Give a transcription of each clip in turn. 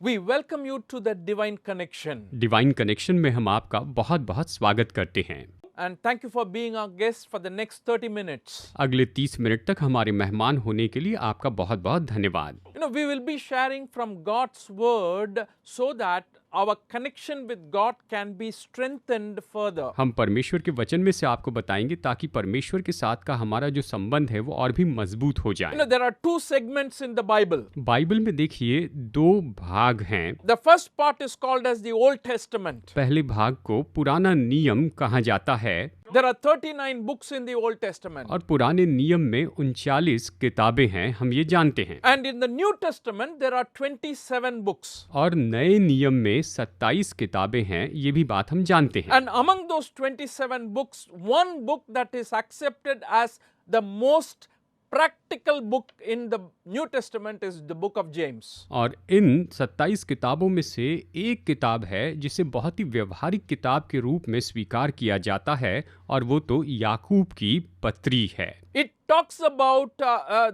We welcome you to the Divine Connection. Divine connection में हम आपका बहुत बहुत स्वागत करते हैं। And thank you for being our guest for the next 30 minutes. अगले 30 मिनट तक हमारे मेहमान होने के लिए आपका बहुत बहुत धन्यवाद। We will be sharing from God's Word so that our connection with God can be strengthened further. हम परमेश्वर के वचन में से आपको बताएंगे ताकि परमेश्वर के साथ का हमारा जो संबंध है वो और भी मजबूत हो जाए। There are two segments in the Bible. Bible में देखिए दो भाग हैं। The first part is called as the Old Testament. पहले भाग को पुराना नियम कहा जाता है। There are 39 books in the Old Testament. और पुराने नियम में 39 किताबें हैं, हम ये जानते हैं। And in the New Testament there are 27 books. और नए नियम में 27 किताबें हैं, ये भी बात हम जानते हैं। And among those 27 books, one book that is accepted as the most practical book in the New Testament is the book of James. और इन 27 किताबों में से एक किताब है जिसे बहुत ही व्यवहारिक किताब के रूप में स्वीकार किया जाता है, और वो तो याकूब की पत्री है। It talks about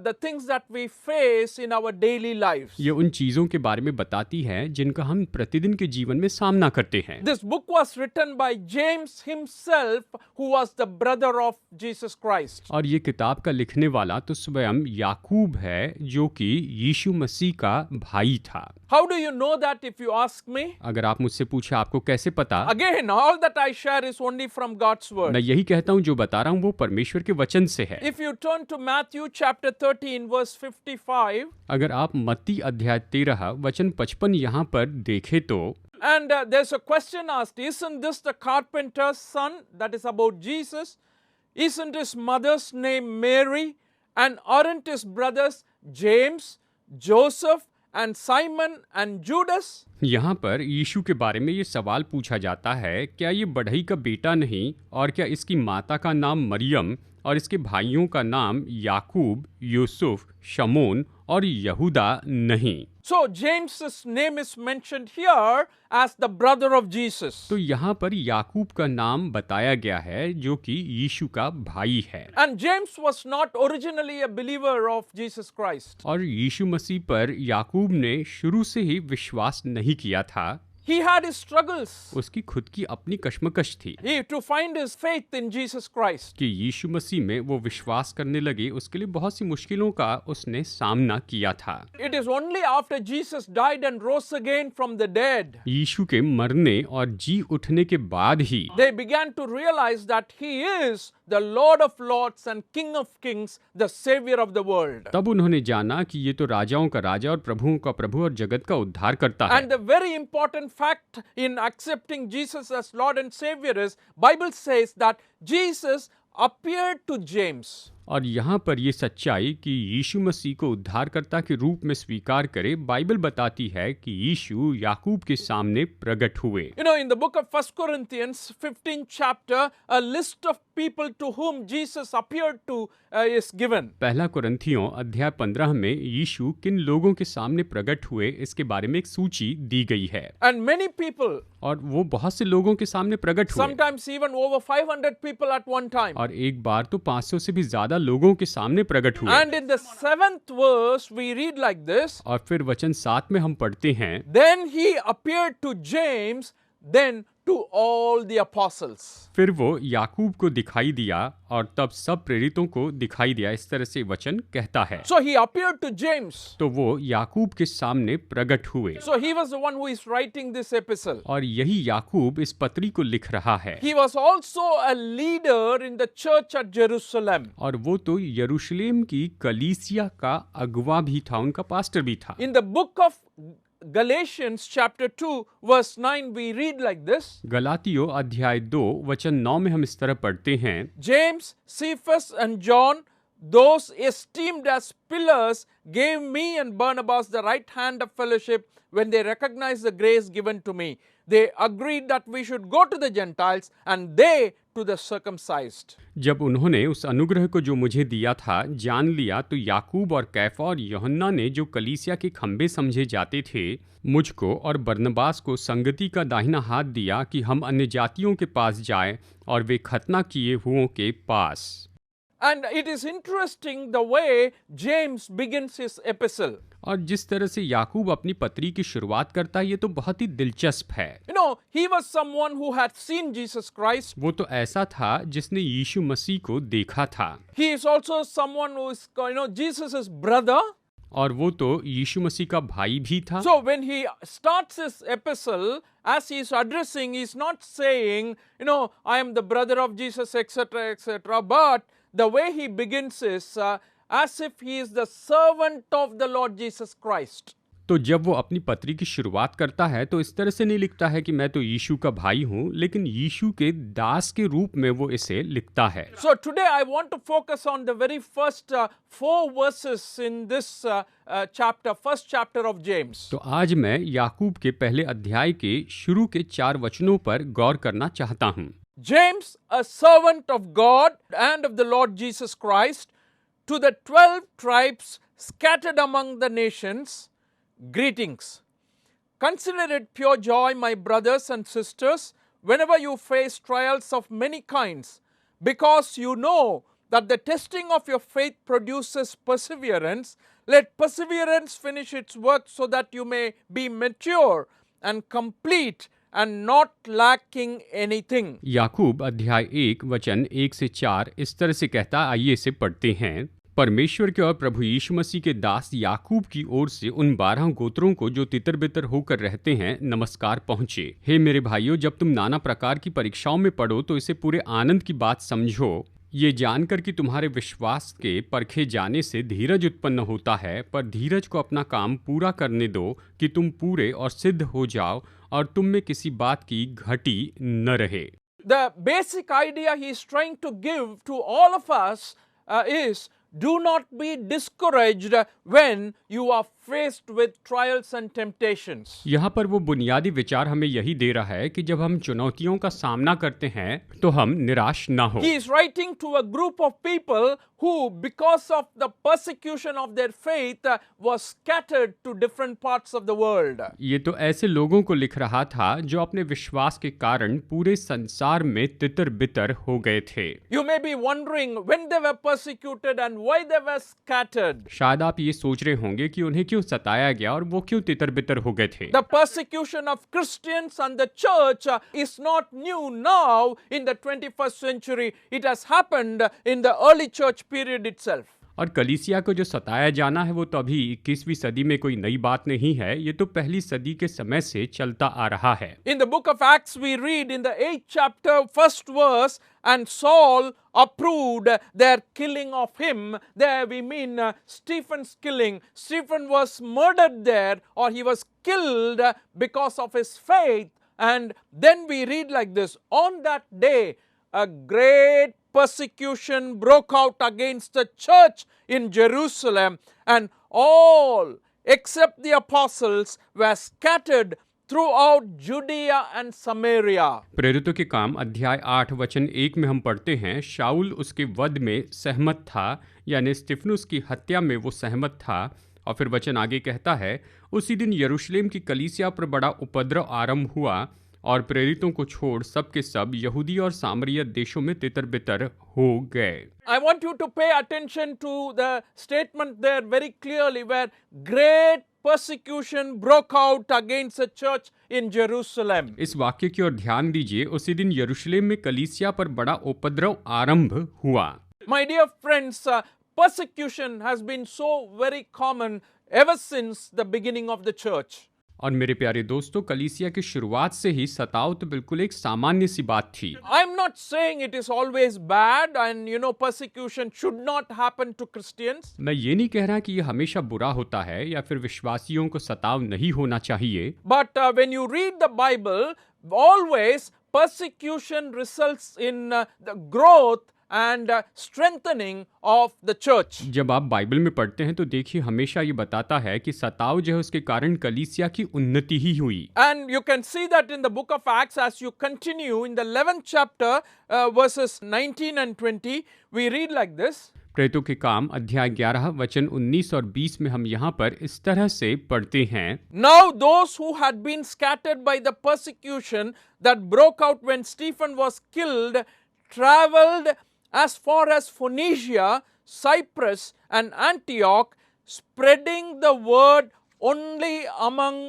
the things that we face in our daily lives. ये उन चीजों के बारे में बताती है जिनका हम प्रतिदिन के जीवन में सामना करते हैं। This book was written by James himself, who was the brother of Jesus Christ. और ये किताब का लिखने वाला तो स्वयं याकूब है, जो कि यीशु मसीह का भाई था। How do you know that if you ask me? अगर आप मुझसे पूछे आपको कैसे पता? Again, all that I share is only from God's word. मैं यही कहता हूँ, जो बता रहा हूँ वो परमेश्वर के वचन से है। If you turn to Matthew chapter 13 verse 55, अगर आप मत्ती अध्याय 13 वचन 55 यहाँ पर देखें तो and there's a question asked, isn't this the carpenter's son? That is about Jesus. Isn't his mother's name Mary? And aren't his brothers James, Joseph, and Simon and Judas? यहाँ पर यीशु के बारे में ये सवाल पूछा जाता है, क्या ये बढ़ई का बेटा नहीं, और क्या इसकी माता का नाम मरियम और इसके भाइयों का नाम याकूब, यूसुफ, शमोन और यहूदा नहीं? So James's name is mentioned here as the brother of Jesus. तो यहाँ पर याकूब का नाम बताया गया है, जो कि यीशु का भाई है। And James was not originally a believer of Jesus Christ. और यीशु मसीह पर याकूब ने शुरू से ही विश्वास नहीं किया था। He had his struggles. उसकी खुद की अपनी कश्मकश थी To find his faith in Jesus Christ. कि यीशु मसीह में वो विश्वास करने लगे। उसके लिए बहुत सी मुश्किलों का उसने सामना किया था। It is only after Jesus died and rose again from the dead, यीशु के मरने और जी उठने के बाद ही they began to realize that he is the Lord of Lords and King of Kings, the Savior of the world. तब उन्होंने जाना कि ये तो राजाओं का राजा और प्रभुओं का प्रभु और जगत का उद्धार करता है। And the very important fact in accepting Jesus as Lord and Savior is, Bible says that Jesus appeared to James. और यहाँ पर ये सच्चाई कि यीशु मसीह को उद्धारकर्ता के रूप में स्वीकार करे, बाइबल बताती है कि यीशु याकूब के सामने प्रकट हुए। In the book of 1 Corinthians 15th chapter, a list of people to whom Jesus appeared to is given. पहला कुरिन्थियों अध्याय 15 में यीशु किन लोगों के सामने प्रकट हुए, इसके बारे में एक सूची दी गई है। And many people, और वो बहुत से लोगों के सामने प्रकट हुए, sometimes even over 500 people at one time. और एक बार तो 500 से भी ज्यादा लोगों के सामने प्रकट हुए। And in the 7th verse we read like this, और फिर वचन 7 में हम पढ़ते हैं, then he appeared to James, then to all the apostles. फिर वो याकूब को दिखाई दिया और तब सब प्रेरितों को दिखाई दिया। इस तरह से वचन कहता है। So he appeared to James. तो वो याकूब के सामने प्रकट हुए। So he was the one who is writing this epistle. और यही याकूब इस पत्री को लिख रहा है। He was also a leader in the church at Jerusalem. और वो तो यरूशलेम की कलीसिया का अगुवा भी था, उनका पास्टर भी था। In the book of Galatians chapter 2 verse 9 we read like this, गलातियों अध्याय 2 वचन 9 में हम इस तरह पढ़ते हैं, James, Cephas and John, those esteemed as pillars, gave me and Barnabas the right hand of fellowship when they recognized the grace given to me. They agreed that we should go to the Gentiles and they to the circumcised. जब उन्होंने उस अनुग्रह को जो मुझे दिया था जान लिया, तो याकूब और कैफा और यूहन्ना ने, जो कलीसिया के खंबे समझे जाते थे, मुझको और बरनबास को संगति का दाहिना हाथ दिया कि हम अन्य जातियों के पास जाएं और वे खतना किए हुओं के पास। And it is interesting the way James begins his epistle. और जिस तरह से याकूब अपनी पत्री की शुरुआत करता है ये तो बहुत ही दिलचस्प है। You know, he was someone who had seen Jesus Christ. वो तो ऐसा था जिसने यीशु मसीह को देखा था, He is also someone who is, Jesus' brother. और वो तो यीशु मसीह का भाई भी था। So when he starts his epistle, as he is addressing, he is not saying, I am the brother of Jesus, etc., but the way he begins is as if he is the servant of the Lord Jesus Christ. तो जब वो अपनी पत्री की शुरुआत करता है तो इस तरह से नहीं लिखता है कि मैं तो यीशु का भाई हूँ, लेकिन यीशु के दास के रूप में वो इसे लिखता है। So today I want to focus on the very first 4 verses in this first chapter of James. तो आज मैं याकूब के पहले अध्याय के शुरू के 4 वचनों पर गौर करना चाहता हूँ। James, a servant of God and of the Lord Jesus Christ, to the 12 tribes scattered among the nations, greetings. Consider it pure joy, my brothers and sisters, whenever you face trials of many kinds, because you know that the testing of your faith produces perseverance. Let perseverance finish its work so that you may be mature and complete and not lacking anything. याकूब अध्याय 1 वचन 1 से 4 इस तरह से कहता, आइए इसे पढ़ते हैं। परमेश्वर के और प्रभु यीशु मसीह के दास याकूब की ओर से उन 12 गोत्रों को जो तितर बितर होकर रहते हैं नमस्कार पहुँचे। हे मेरे भाइयों, जब तुम नाना प्रकार की परीक्षाओं में पड़ो तो इसे पूरे आनंद की बात समझो, ये जानकर कि तुम्हारे विश्वास के परखे जाने से धीरज उत्पन्न होता है, पर धीरज को अपना काम पूरा करने दो कि तुम पूरे और सिद्ध हो जाओ और तुम में किसी बात की घटी न रहे। The basic idea he is trying to give to all of us is, do not be discouraged when you are faced with trials and temptations. यहाँ पर वो बुनियादी विचार हमें यही दे रहा है कि जब हम चुनौतियों का सामना करते हैं तो हम निराश ना हो। He is writing to a group of people who, because of the persecution of their faith, was scattered to different parts of the world. ये तो ऐसे लोगों को लिख रहा था जो अपने विश्वास के कारण पूरे संसार में तितर बितर हो गए थे। You may be wondering when they were persecuted and why they were scattered. शायद आप ये सोच रहे होंगे कि उन्हें क्यों सताया गया और वो क्यों तितर बितर हो गए थे। The persecution of Christians and the church is not new now in the 21st century. It has happened in the early church period itself. और कलीसिया को जो सताया जाना है वो तो अभी 21वीं सदी में कोई नई बात नहीं है, ये तो पहली सदी के समय से चलता आ रहा है। In the book of Acts we read in the 8th chapter, 1st verse, and Saul approved their killing of him. There we mean Stephen's killing. Stephen was murdered there, or he was killed because of his faith. And then we read like this, on that day a great persecution broke out against the church in Jerusalem, and all except the apostles were scattered throughout Judea and Samaria. प्रेरितों के काम अध्याय 8 वचन 1 में हम पढ़ते हैं, शाऊल उसके वध में सहमत था, यानी स्तिफनुस की हत्या में वो सहमत था। और फिर वचन आगे कहता है, उसी दिन यरूशलेम की कलीसिया पर बड़ा उपद्रव आरंभ हुआ और प्रेरितों को छोड़ सब के सब यहूदी और सामरिया देशों में तितर बितर हो गए। I want you to pay attention to the statement there very clearly, where great persecution broke out against the church in Jerusalem. इस वाक्य की ओर ध्यान दीजिए, उसी दिन यरूशलेम में कलीसिया पर बड़ा उपद्रव आरंभ हुआ। My dear friends, persecution has been so very common ever since the beginning of the church. और मेरे प्यारे दोस्तों, कलीसिया की शुरुआत से ही सताव तो बिल्कुल एक सामान्य सी बात थी। I'm not saying it is always bad and persecution should not happen to Christians. मैं ये नहीं कह रहा कि ये हमेशा बुरा होता है या फिर विश्वासियों को सताव नहीं होना चाहिए। But when you read the Bible, always persecution results in the growth and strengthening of the church. जब आप बाइबल में पढ़ते हैं तो देखिए हमेशा ये बताता है कि सताव जो है उसके कारण कलीसिया की उन्नति ही हुई। And you can see that in the book of Acts as you continue in the 11th chapter verses 19 and 20, we read like this. प्रेरितों के काम अध्याय 11 वचन 19 और 20 में हम यहाँ पर इस तरह से पढ़ते हैं, Now those who had been scattered by the persecution that broke out when Stephen was killed traveled as far as Phoenicia, Cyprus, and Antioch, spreading the word only among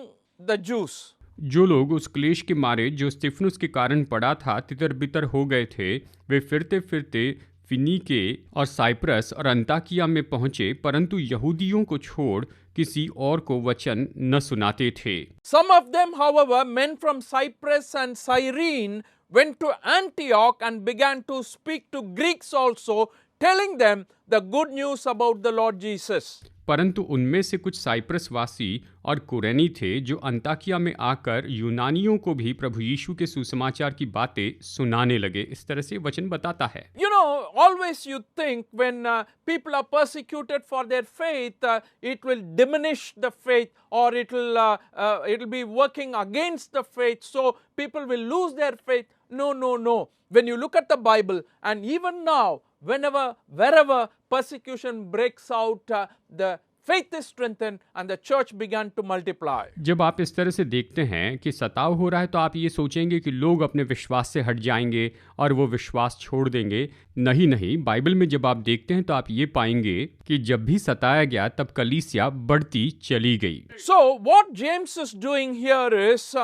the Jews. जो लोग उस क्लेश के मारे जो स्तिफनुस के कारण पड़ा था तितर बितर हो गए थे, वे फिरते फिरते फिनीके और साइप्रस और अंताकिया में पहुंचे, परंतु यहूदियों को छोड़ किसी और को वचन न सुनाते थे। Some of them, however, men from Cyprus and Cyrene, went to Antioch and began to speak to Greeks also, telling them the good news about the Lord Jesus. परंतु उनमें से कुछ साइप्रस वासी और कुरैनी थे जो अंताकिया में आकर यूनानियों को भी प्रभु यीशु के सुसमाचार की बातें सुनाने लगे। इस तरह से वचन बताता है। You know, always you think when people are persecuted for their faith, it will diminish the faith, or it'll be working against the faith, so people will lose their faith. No, no, no. When you look at the Bible, and even now, wherever persecution breaks out, the faith is strengthened and the church began to multiply. जब आप इस तरह से देखते हैं कि सताव हो रहा है तो आप ये सोचेंगे कि लोग अपने विश्वास से हट जाएंगे और वो विश्वास छोड़ देंगे। नहीं, बाइबल में जब आप देखते हैं तो आप ये पाएंगे कि जब भी सताया गया तब कलीसिया बढ़ती चली गई। So what James is doing here is,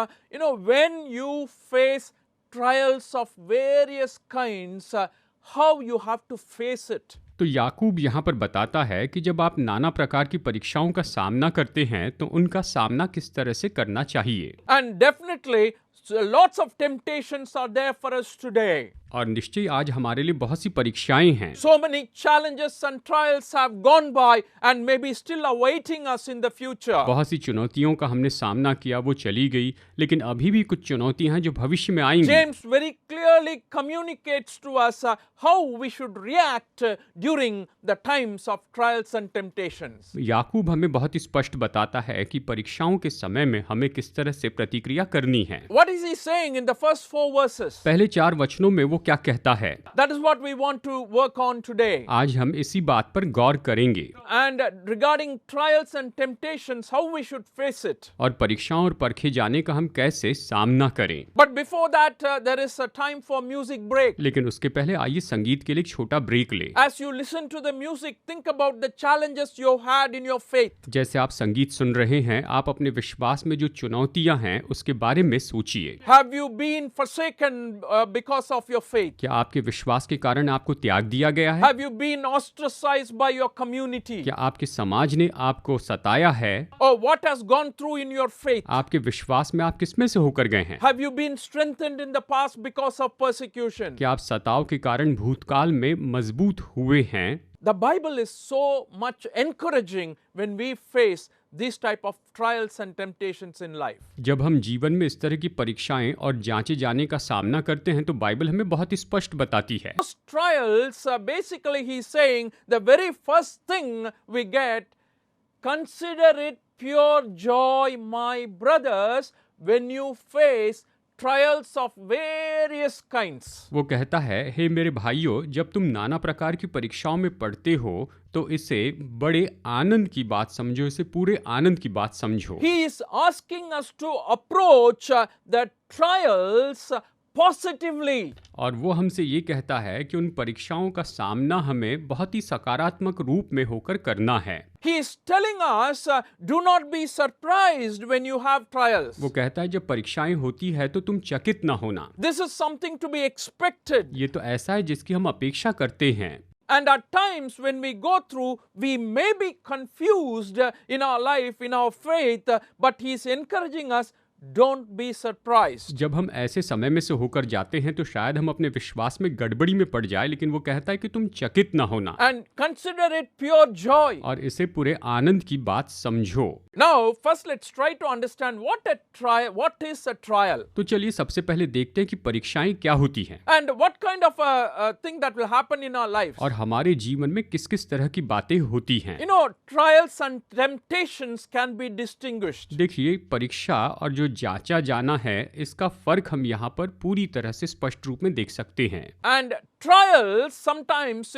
when you face trials of various kinds, how you have to face it. तो याकूब यहाँ पर बताता है कि जब आप नाना प्रकार की परीक्षाओं का सामना करते हैं तो उनका सामना किस तरह से करना चाहिए। And definitely lots of temptations are there for us today. और निश्चय आज हमारे लिए बहुत सी परीक्षाएं हैं। So many challenges and trials have gone by and maybe still awaiting us in the future. बहुत सी चुनौतियों का हमने सामना किया, वो चली गई, लेकिन अभी भी कुछ चुनौतियां हैं जो भविष्य में आएंगी। James very clearly communicates to us how we should react during the times of trials and temptations. याकूब हमें बहुत ही स्पष्ट बताता है कि परीक्षाओं के समय में हमें किस तरह से प्रतिक्रिया करनी है। What is he saying in the first 4 verses? पहले 4 वचनों में वो क्या कहता है? That is what we want to work on today. आज हम इसी बात पर गौर करेंगे। And regarding trials and temptations, how we should face it. और परीक्षाओं और परखे जाने का हम कैसे सामना करें। But before that, there is a time for music break. लेकिन उसके पहले आइए संगीत के लिए एक छोटा ब्रेक ले। As you listen to the music, think about the challenges you had in your faith. जैसे आप संगीत सुन रहे हैं, आप अपने विश्वास में जो चुनौतियां हैं उसके बारे में सोचिए। Have you been forsaken because of your faith? क्या आपके विश्वास के कारण आपको त्याग दिया गया है? Have you been ostracized by your community? क्या आपके समाज ने आपको सताया है? Or what has gone through in your faith? आपके विश्वास में आप किसमें से होकर गए हैं? Have you been strengthened in the past because of persecution? क्या आप सताव के कारण भूतकाल में मजबूत हुए हैं? The Bible is so much encouraging when we face these type of trials and temptations in life. जब हम जीवन में इस तरह की परीक्षाएं और जांचे जाने का सामना करते हैं तो बाइबल हमें बहुत स्पष्ट बताती है। Those trials, basically he's saying the very first thing we get, consider it pure joy, my brothers, when you face trials of various kinds. वो कहता है, हे मेरे भाइयों, जब तुम नाना प्रकार की परीक्षाओं में पढ़ते हो तो इसे बड़े आनंद की बात समझो, इसे पूरे आनंद की बात समझो। He is asking us to approach the trials positively. और वो हमसे ये कहता है कि उन परीक्षाओं का सामना हमें बहुत ही सकारात्मक रूप में होकर करना है। He is telling us, do not be surprised when you have trials. वो कहता है जब परीक्षाएं होती है तो तुम चकित ना होना। This is something to be expected. ये तो ऐसा है जिसकी हम अपेक्षा करते हैं। And at times when we go through, we may be confused in our life, in our faith, but he is encouraging us, don't be surprised. जब हम ऐसे समय में से होकर जाते हैं तो शायद हम अपने विश्वास में गड़बड़ी में पड़ जाए, लेकिन वो कहता है कि तुम चकित ना होना। And consider it pure joy. और इसे पूरे आनंद की बात समझो। Now, first let's try to understand what is a trial. तो चलिए सबसे पहले देखते हैं कि परीक्षाएं क्या होती हैं। And what kind of a thing that will happen in our lives. और हमारे जीवन में किस किस तरह की बातें होती हैं। You know, trials and temptations can be distinguished. देखिए, परीक्षा और जो जांचा जाना है इसका फर्क हम यहाँ पर पूरी तरह से स्पष्ट रूप में देख सकते हैं। And trials sometimes,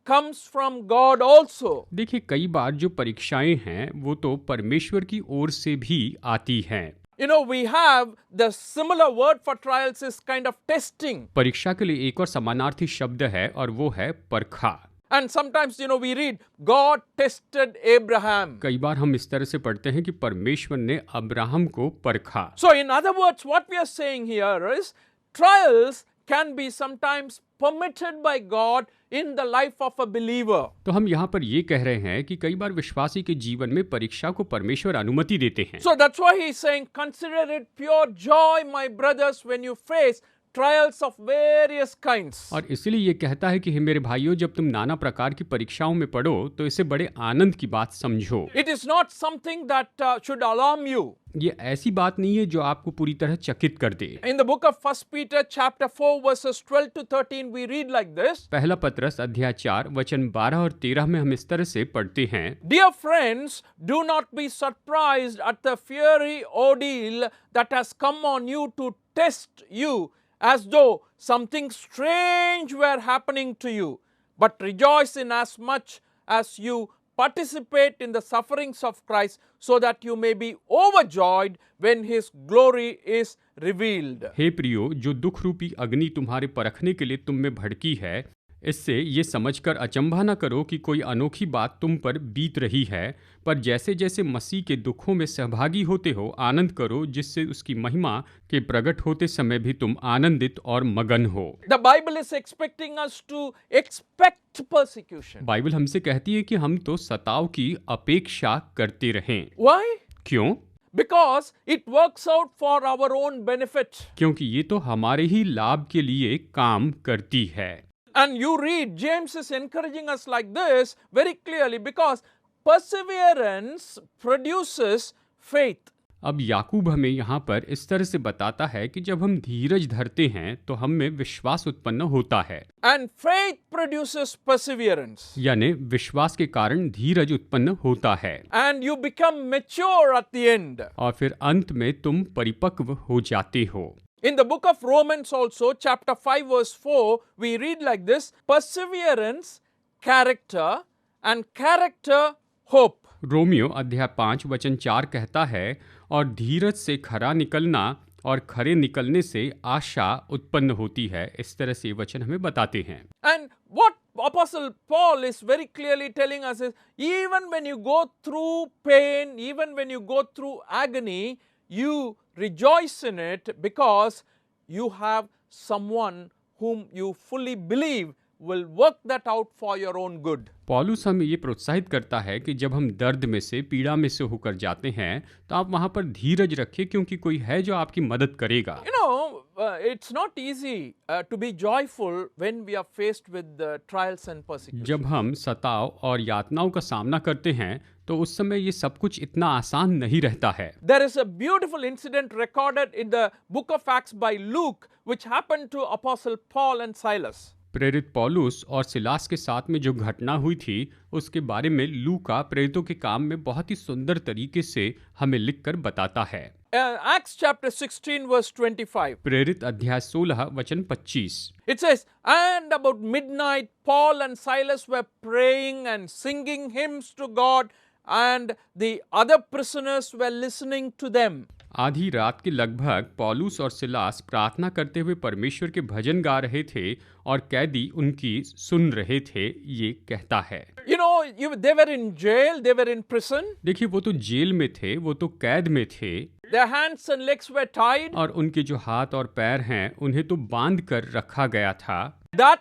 comes from God also. देखिए, कई बार जो परीक्षाएं हैं वो तो परमेश्वर की ओर से भी आती हैं। You know, we have the similar word for trials is kind of testing. परीक्षा के लिए एक और समानार्थी शब्द है और वो है परखा। And sometimes, you know, we read, God tested Abraham. कई बार हम इस तरह से पढ़ते हैं कि परमेश्वर ने अब्राहम को परखा। So, in other words, what we are saying here is trials can be sometimes permitted by God in the life of a believer. तो हम यहाँ पर ये कह रहे हैं कि कई बार विश्वासी के जीवन में परीक्षा को परमेश्वर अनुमति देते हैं। So that's why he is saying, consider it pure joy, my brothers, when you face trials of various kinds. और इसलिए ये कहता है कि हे मेरे भाइयों, जब तुम नाना प्रकार की परीक्षाओं में पढ़ो तो इसे बड़े आनंद की बात समझो। It is not something that should alarm you. ये ऐसी बात नहीं है जो आपको पूरी तरह चकित कर दे। In the book of 1 Peter chapter 4 verses 12 to 13 we read like this. पहला पत्रस अध्याय 4 वचन 12 और 13 में हम इस तरह से पढ़ते हैं। Dear friends, do not be surprised at the fiery ordeal that has come on you to test you, as though something strange were happening to you. But rejoice in as much as you participate in the sufferings of Christ, so that you may be overjoyed when his glory is revealed. हे प्रियो, जो दुख रूपी अग्नि तुम्हारे परखने के लिए तुम में भड़की है, इससे ये समझकर अचंभा न करो कि कोई अनोखी बात तुम पर बीत रही है, पर जैसे जैसे मसीह के दुखों में सहभागी होते हो आनंद करो, जिससे उसकी महिमा के प्रकट होते समय भी तुम आनंदित और मगन हो। The Bible is expecting us to expect persecution. Bible हमसे कहती है कि हम तो सताव की अपेक्षा करते रहें। Why? क्यों? Because it works out for our own benefit. क्योंकि ये तो हमारे ही लाभ के लिए काम करती है। And you read, James is encouraging us like this very clearly, because perseverance produces faith. अब याकूब हमें यहाँ पर इस तरह से बताता है कि जब हम धीरज धरते हैं तो हम में विश्वास उत्पन्न होता है, And faith produces perseverance. यानी विश्वास के कारण धीरज उत्पन्न होता है, And you become mature at the end. और फिर अंत में तुम परिपक्व हो जाते हो। In the book of Romans also, chapter 5 verse 4, we read like this, perseverance, character, and character, hope. Romeo अध्याय 5 वचन 4 कहता है, और धीरज से खरा निकलना और खरे निकलने से आशा उत्पन्न होती है। इस तरह से वचन हमें बताते हैं। And what Apostle Paul is very clearly telling us is, even when you go through pain, even when you go through agony, you rejoice in it, because you have someone whom you fully believe will work that out for your own good. पौलुस हमें ये प्रोत्साहित करता है कि जब हम दर्द में से, पीड़ा में से होकर जाते हैं तो आप वहाँ पर धीरज रखिए, क्योंकि कोई है जो आपकी मदद करेगा। You know, it's not easy to be joyful when we are faced with trials and persecution. जब हम सताव और यातनाओं का सामना करते हैं तो उस समय ये सब कुछ इतना आसान नहीं रहता है। There is a beautiful incident recorded in the book of Acts by Luke, which happened to Apostle Paul and Silas. प्रेरित पौलुस और सिलास के साथ में जो घटना हुई थी उसके बारे में लूका प्रेरितों के काम में बहुत ही सुंदर तरीके से हमें लिखकर बताता है। Acts chapter 16 verse 25. प्रेरित अध्याय 16 वचन 25। It says, and about midnight Paul and Silas were praying and singing hymns to God, and the other prisoners were listening to them. आधी रात के लगभग पौलुस और सिलास प्रार्थना करते हुए परमेश्वर के भजन गा रहे थे और कैदी उनकी सुन रहे थे, ये कहता है। You know, they were in jail, they were in prison. देखिए, वो तो जेल में थे, वो तो कैद में थे। Their hands and legs were tied. और उनके जो हाथ और पैर हैं उन्हें तो बांध कर रखा गया था। That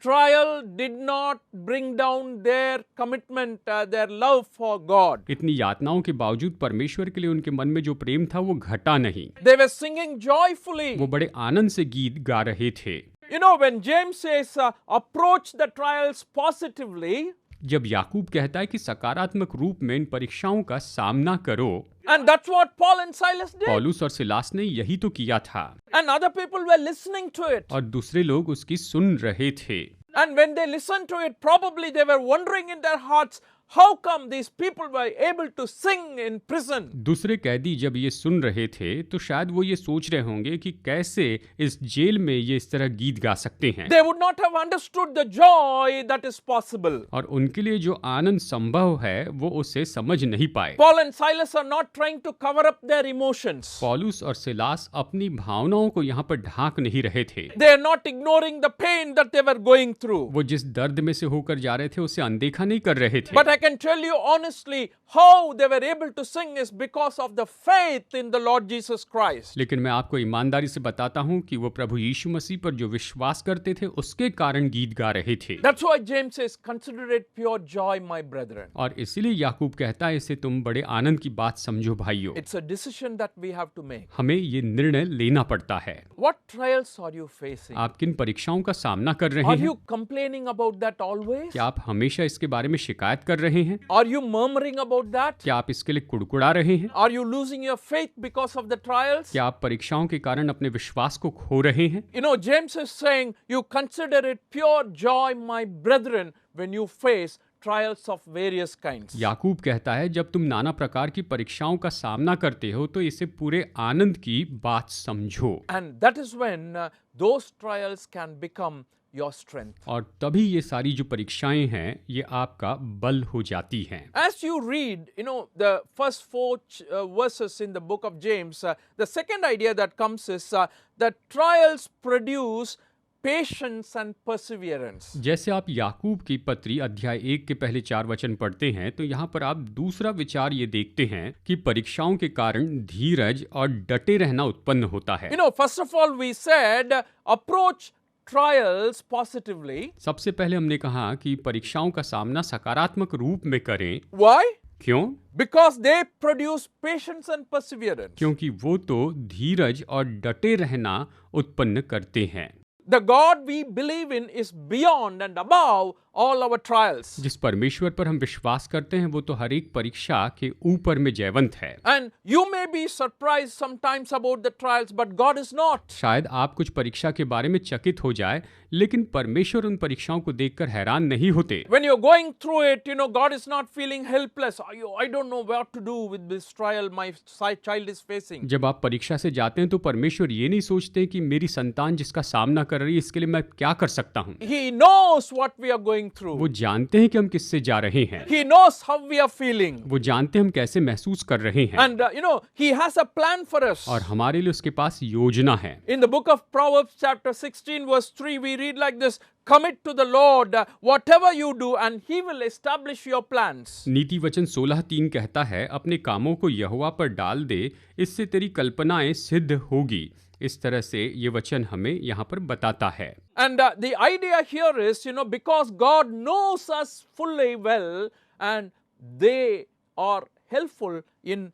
trial did not bring down their commitment, their love for God. इतनी यातनाओं के बावजूद परमेश्वर के लिए उनके मन में जो प्रेम था वो घटा नहीं। They were singing joyfully. वो बड़े आनंद से गीत गा रहे थे। You know, when James says, approach the trials positively, जब याकूब कहता है कि सकारात्मक रूप में इन परीक्षाओं का सामना करो, and that's what Paul and Silas did. पौलुस और सिलास ने यही तो किया था। And other people were listening to it. और दूसरे लोग उसकी सुन रहे थे। And when they listened to it, probably they were wondering in their hearts, how come these people were able to sing in prison? दूसरे कैदी जब ये सुन रहे थे तो शायद वो ये सोच रहे होंगे कि कैसे इस जेल में ये इस तरह गीत गा सकते हैं, They would not have understood the joy that is possible. और उनके लिए जो आनंद संभव है वो उसे समझ नहीं पाए। Paul and Silas are not trying to cover up their emotions. पौलुस और सिलास अपनी भावनाओं को यहाँ पर ढांक नहीं रहे थे। They are not ignoring the pain that they were going through. वो जिस दर्द में से होकर जा रहे थे उसे अनदेखा नहीं कर रहे थे। But I can tell you honestly, how they were able to sing is because of the faith in the Lord Jesus Christ. लेकिन मैं आपको ईमानदारी से बताता हूँ कि वो प्रभु यीशु मसीह पर जो विश्वास करते थे उसके कारण गीत गा रहे थे। That's why James says, consider it pure joy, my brethren. और इसीलिए याकूब कहता है इसे तुम बड़े आनंद की बात समझो भाइयों। It's a decision that we have to make. हमें ये निर्णय लेना पड़ता है। What trials are you facing? आप किन परीक्षाओं का सामना कर रहे Are हैं? you complaining about that always? क्या आप हमेशा इसके बारे में शिकायत कर रहे हैं? Are you murmuring about that? क्या आप इसके लिए कुड़कुड़ा रहे हैं? Are you losing your faith because of the trials? क्या आप परीक्षाओं के कारण अपने विश्वास को खो रहे हैं? You know, James is saying, you consider it pure joy, my brethren, when you face trials of various kinds. याकूब कहता है जब तुम नाना प्रकार की परीक्षाओं का सामना करते हो तो इसे पूरे आनंद की बात समझो, And that is when those trials can become your strength. और तभी ये सारी जो परीक्षाएं हैं ये आपका बल हो जाती हैं। As you read, you know, the first four verses in the book of James, the second idea that comes is that trials produce patience and perseverance. जैसे आप याकूब की पत्री अध्याय 1 के पहले 4 वचन पढ़ते हैं तो यहाँ पर आप दूसरा विचार ये देखते हैं कि परीक्षाओं के कारण धीरज और डटे रहना उत्पन्न होता है। You know, first of all, we said approach trials positively. सबसे पहले हमने कहा कि परीक्षाओं का सामना सकारात्मक रूप में करें। Why? क्यों? Because they produce patience and perseverance. क्योंकि वो तो धीरज और डटे रहना उत्पन्न करते हैं। The God we believe in is beyond and above all our trials. जिस परमेश्वर पर हम विश्वास करते हैं वो तो हर एक परीक्षा के ऊपर में जयवंत है। And you may be surprised sometimes about the trials, but God is not. शायद आप कुछ परीक्षा के बारे में चकित हो जाए, लेकिन परमेश्वर उन परीक्षाओं को देखकर हैरान नहीं होते। When you're going through it, you know, God is not feeling helpless. I don't know what to do with this trial my child is facing. जब आप परीक्षा से जाते हैं तो परमेश्वर ये नहीं सोचते कि मेरी संतान जिसका सामना कर रही है इसके लिए मैं क्या कर सकता हूँ। He knows what we are going through. वो जानते हैं कि हम किससे जा रहे हैं। He knows how we are feeling. वो जानते हैं हम कैसे महसूस कर रहे हैं। And you know, He has a plan for us. और हमारे लिए उसके पास योजना है। In the book of Proverbs chapter 16 verse 3 we read like this, commit to the Lord whatever you do and He will establish your plans. नीति वचन 16:3 कहता है अपने कामों को यहोवा पर डाल दे, इससे तेरी कल्पनाएं सिद्ध होगी। इस तरह से ये वचन हमें यहाँ पर बताता है। And the idea here is, you know, because God knows us fully well and they are helpful in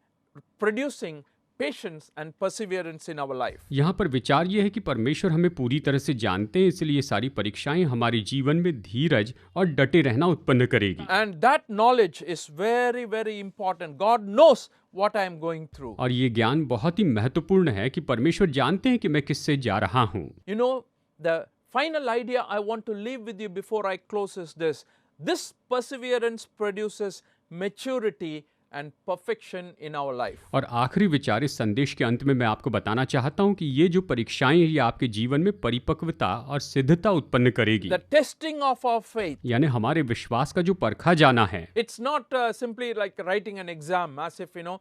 producing patience and perseverance in our life. यहाँ पर विचार ये है कि परमेश्वर हमें पूरी तरह से जानते हैं, इसलिए सारी परीक्षाएं हमारे जीवन में धीरज और डटे रहना उत्पन्न करेगी। And that knowledge is very, very important. God knows what I am going through. और ये ज्ञान बहुत ही महत्वपूर्ण है कि परमेश्वर जानते हैं कि मैं किससे जा रहा हूँ। You know, the final idea I want to leave with you before I close is this. This perseverance produces maturity and perfection in our life. और आखिरी विचार इस संदेश के अंत में मैं आपको बताना चाहता हूं कि ये जो परीक्षाएं हैं ये आपके जीवन में परिपक्वता और सिद्धता उत्पन्न करेगी। The testing of our faith. यानी हमारे विश्वास का जो परखा जाना है। It's not simply like writing an exam, as if, you know,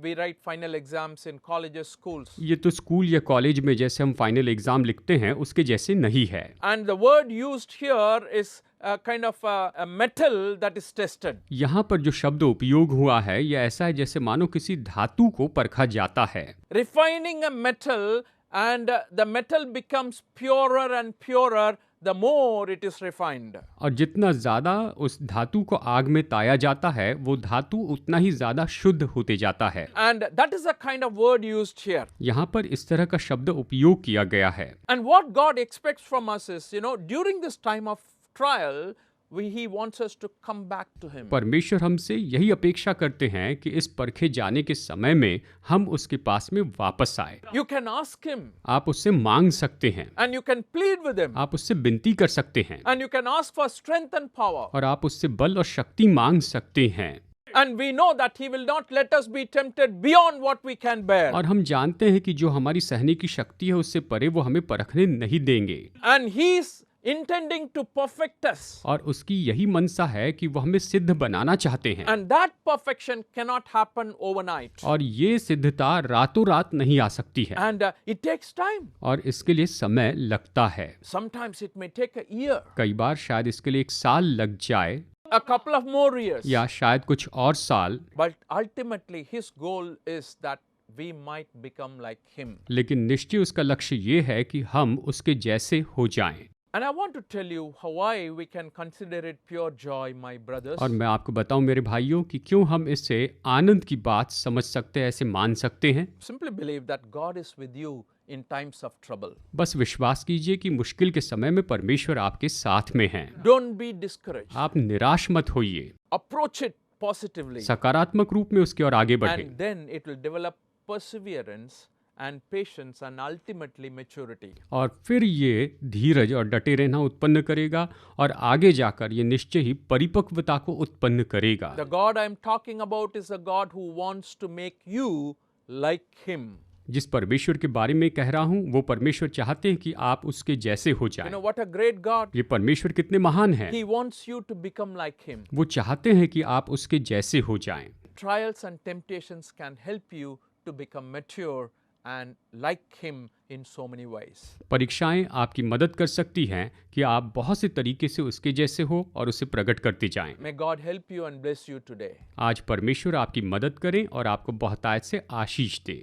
we write final exams in colleges, schools. ये तो स्कूल या कॉलेज में जैसे हम फाइनल एग्जाम लिखते हैं उसके जैसे नहीं है। And the word used here is kind of a metal that is tested. यहाँ पर जो शब्द उपयोग हुआ है यह ऐसा है जैसे मानो किसी धातु को परखा जाता है। Refining a metal and the metal becomes purer and purer the more it is refined. और जितना ज़्यादा उस धातु को आग में ताया जाता है वो धातु उतना ही ज़्यादा शुद्ध होते जाता है। And that is the kind of word used here. यहाँ पर इस तरह का शब्द उपयोग किया गया है। And what God expects from us is, you know, during this time of trial, he wants us to come back to him. परमेश्वर हमसे यही अपेक्षा करते हैं कि इस परखे जाने के समय में हम उसके पास में वापस आए। You can ask him आप उससे मांग सकते हैं, and you can plead with him आप उससे विनती कर सकते हैं, and you can ask for strength and power. और आप उससे बल और शक्ति मांग सकते हैं। And we know that he will not let us be tempted beyond what we can bear. और हम जानते हैं कि जो हमारी सहने की शक्ति है उससे परे वो हमें परखने नहीं देंगे। And he is intending to perfect us. और उसकी यही मनसा है कि वो हमें सिद्ध बनाना चाहते हैं। And that perfection cannot happen overnight. और ये सिद्धता रातों रात नहीं आ सकती है। And it takes time. और इसके लिए समय लगता है। Sometimes it may take a year, कई बार शायद इसके लिए 1 साल लग जाए, a couple of more years. या शायद कुछ और साल, But ultimately his goal is that we might become like him. लेकिन निश्चय उसका लक्ष्य ये है कि हम उसके जैसे हो जाएं। And I want to tell you why we can consider it pure joy, my brothers. और मैं आपको बताऊं मेरे भाइयों कि क्यों हम इससे आनंद की बात समझ सकते हैं, ऐसे मान सकते हैं। Simply believe that God is with you in times of trouble. बस विश्वास कीजिए कि मुश्किल के समय में परमेश्वर आपके साथ में हैं। Don't be discouraged. आप निराश मत होइए, Approach it positively. सकारात्मक रूप में उसकी ओर आगे बढ़ें, And then it will develop perseverance and patience and ultimately maturity. और फिर ये धीरज और डटे रहना उत्पन्न करेगा और आगे जाकर ये निश्चय ही परिपक्वता को उत्पन्न करेगा। The God I am talking about is a God who wants to make you like him. जिस परमेश्वर के बारे में कह रहा हूँ वो परमेश्वर चाहते हैं कि आप उसके जैसे हो You जाएं। know what a great God. ये परमेश्वर कितने महान हैं। He wants you to become like him. वो चाहते हैं कि आप उसके जैसे हो जाएं। Trials and temptations can help you to become mature and like him in so many ways. परीक्षाएं आपकी मदद कर सकती हैं कि आप बहुत से तरीके से उसके जैसे हो और उसे प्रकट करते जाएं। May God help you and bless you today. आज परमेश्वर आपकी मदद करें और आपको बहुतायत से आशीष दे।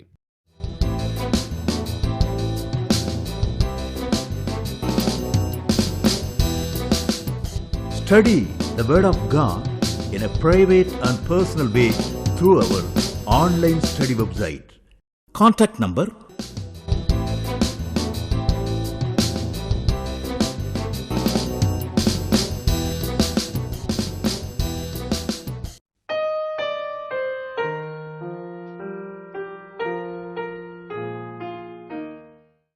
Study the Word of God in a private and personal way through our online study website. Contact number